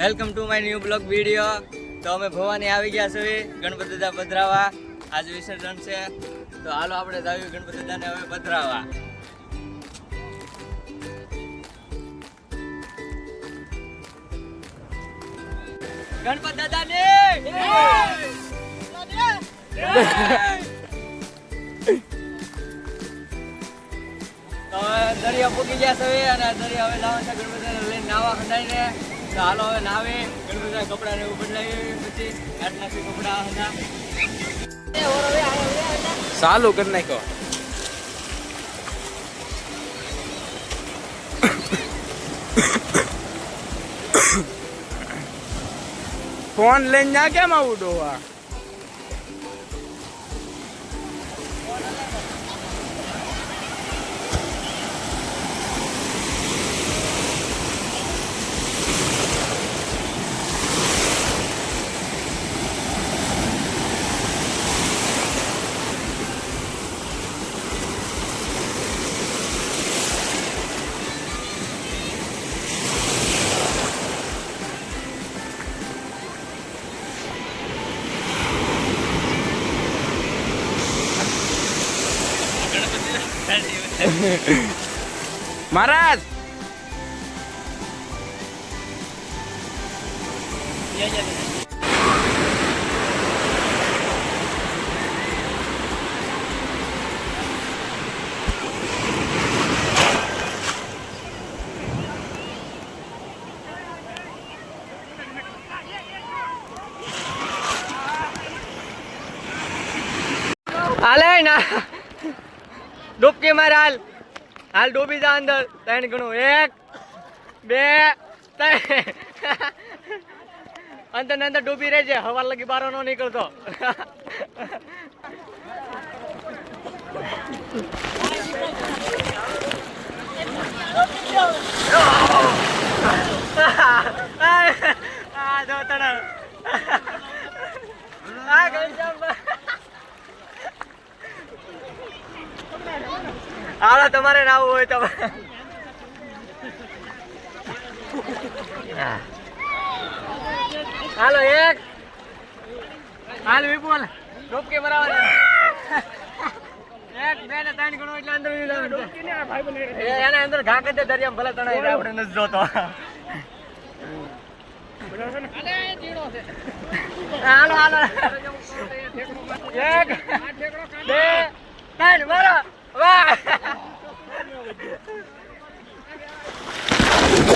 Welcome to my new blog video. તો અમે ભવાની આવી ગયા છે ગણપતિ દાદા પધરાવા. આજ વિસર્જન છે તો હાલો આપણે જાવી ગણપતિ દાદાને હવે પધરાવા. ગણપતિ દાદાને તો દરિયા પૂકી ગયા છે અને દરિયા હવે લાવવા છે ગણપતિને લઈને નાવા ખંડાઈને. તો હાલો હવે નાવે ગણપતિના કપડાને એવું બદલાવી પછી આટલાથી કપડા હતા ચાલુ કરી નાખ્યો. ફોન લઈને જા કેમ આવું ડોવા? મહારાજ હાલે ના ડૂબકી માર હાલ હાલ ડૂબી જા અંદર. 3 ગણું 1 2 3 અંદર ને અંદર ડૂબી રહેજે. હવા લગી બારો નો નીકળતો. જો તણ હાલો તમારે ના હોય તો હાલો 1 હાલ વિપુલ ડૂબકી મરાવા 1 2 ને 3 ગણો એટલે અંદર એના અંદર ઘા કરી દે દરિયામાં ભલે તણાઈ આપણે નથી જોતો. હાલો હાલો 1 2 3 મારો વાહ.